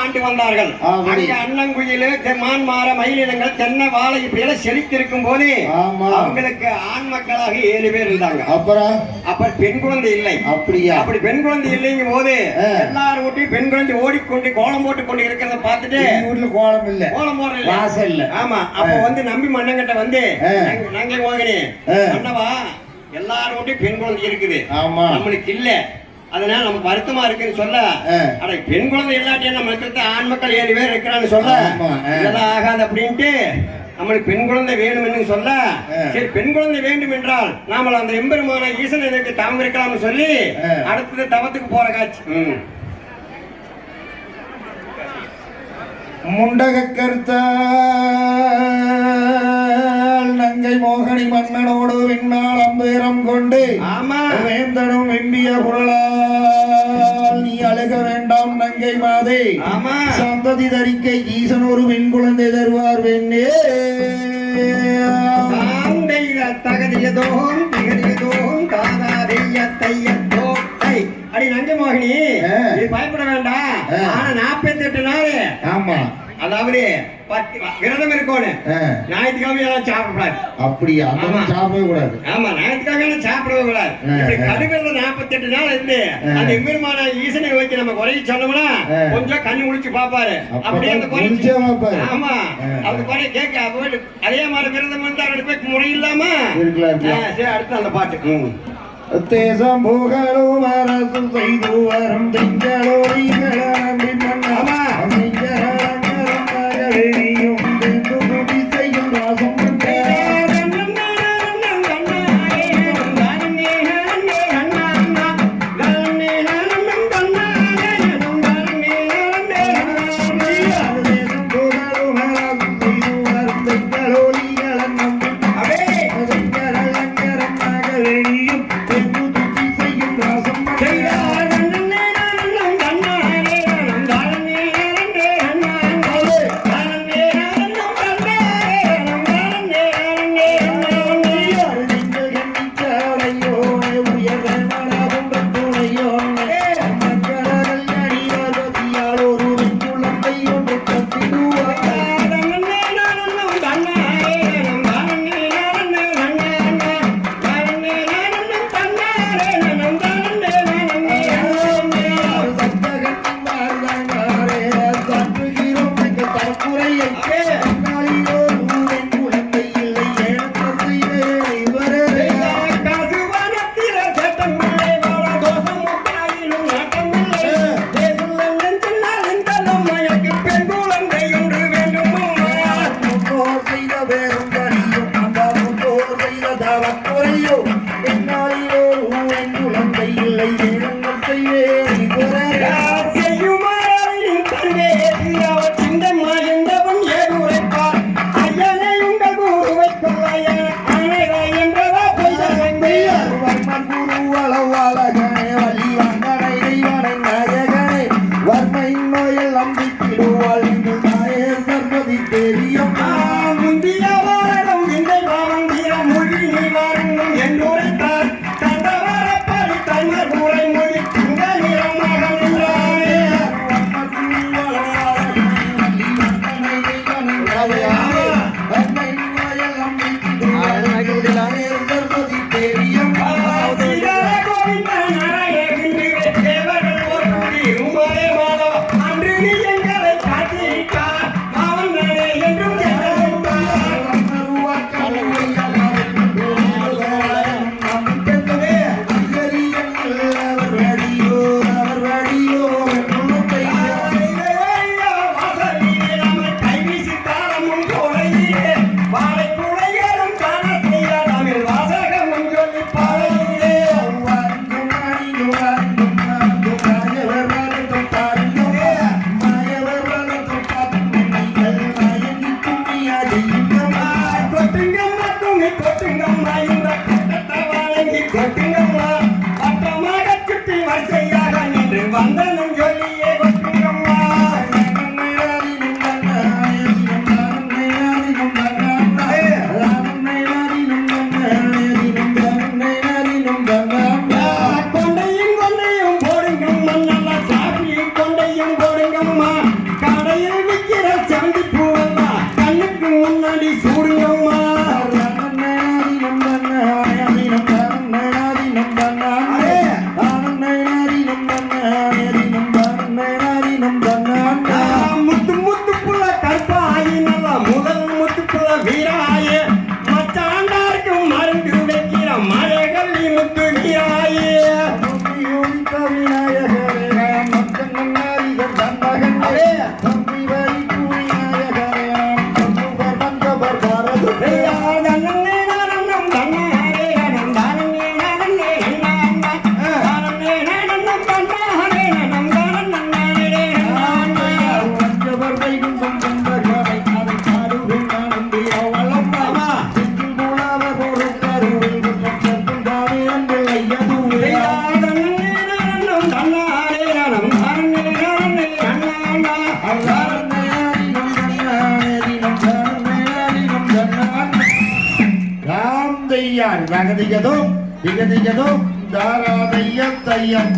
ஆண்டு வந்தார்கள். அன்னங்குயில், மான்மார, மயிலினங்கள், தென்னை, வாழை இப்படி செழித்திருக்கும் போது அவங்களுக்கு ஆண் மக்களாக 7 பேர் இருந்தாங்க. அப்ப பெண் குழந்தை இல்லை. அப்படியா? அப்படி பெண் குழந்தை இல்லைங்கும் போது எல்லாரும் ஊட்டி பெண் குழந்தை ஓடிக்கொண்டு கோலம் போட்டு கொண்டு இருக்கிறத பார்த்துட்டு வீட்டுல கோலம் இல்ல, கோலம் போடல. ஆமா. அப்ப நம்பி மன்னங்கிட்ட நங்கை மோகினி மன்னவா எல்லாரும் ஊட்டி பெண் குழந்தை இருக்குது, நம்மளுக்கு இல்ல, அதனால நமக்கு வருத்தமா இருக்குன்னு சொல்ல, அட பெண் குழந்தை இல்லாட்டியும் நம்ம ஆண் மக்கள் 7 பேர் இருக்கிறான்னு சொல்ல இதெல்லாம் ஆகாது அப்படின்ட்டு நம்மளுக்கு பெண் குழந்தை வேணும்னு சொல்ல, சரி பெண் குழந்தை வேண்டும் என்றால் நாம அந்த எம்பெருமான ஈசனுக்கு தவம் இருக்கலாம்னு சொல்லி அடுத்தது தவத்துக்கு போற காட்சி. முண்டக கருத்த நங்கை மோகனி மன்னனோடு விண்ணால் அம்பேரம் கொண்டு வேந்தனும் வெம்பிய குரலால் நீ அழுக வேண்டாம் நங்கை மாதே, சந்ததி தரிக்கை ஈசன் ஒரு பெண் குழந்தை தருவார் வெண்ணே தகதியதோம் திகதியதோம் தாதாதையத்தையத்தோ. அடி நங்கை மோகினி நீ பயப்பட வேண்டாம். ஆனா 48 நாள் அதாவது விரதம் இருக்கணும். ஞாயிற்றுக்கிழமை எல்லாம் சாப்பிடக்கூடாது. அப்படியா? சாப்பிடவே கூடாது. ஆமா, ஞாயிற்றுக்கிழமை சாப்பிடவே கூடாது. இப்படி கடுவிரதம் 48 நாள் இருந்து அந்த எம்பெருமான ஈசனை வச்சு நம்ம குறைய சொன்னோம்னா கொஞ்சம் கண்ணு முடிச்சு பாப்பாரு. அப்படி அந்த குறை ஆமா அந்த குறை கேட்க அதே மாதிரி விரதம் வந்து அவருடைய போய் முறை இல்லாம சரி. அடுத்து அந்த பாட்டு தேசம் புகழும் அரசு செய்து வரும் திங்களோ அன்று நீ எங்களை காட்டி அவன் என்றும் தன்னாரினம் தன்னாண்டா முத்து முத்து புள்ள கற்பாயி நல்லா முதல் முத்து புள்ள வீராய மச்சாண்டாருக்கு மருந்து வைக்கிற மழைகள் முத்து வீராயே விநாயகரே மக்கள் நன்னாரிகள் தன்னகண்டே தம்பி வரிக்கு விநாயகரே தம்புவர் வந்தவர் பாரதே திகதிகதும் தாராதையம் தையம்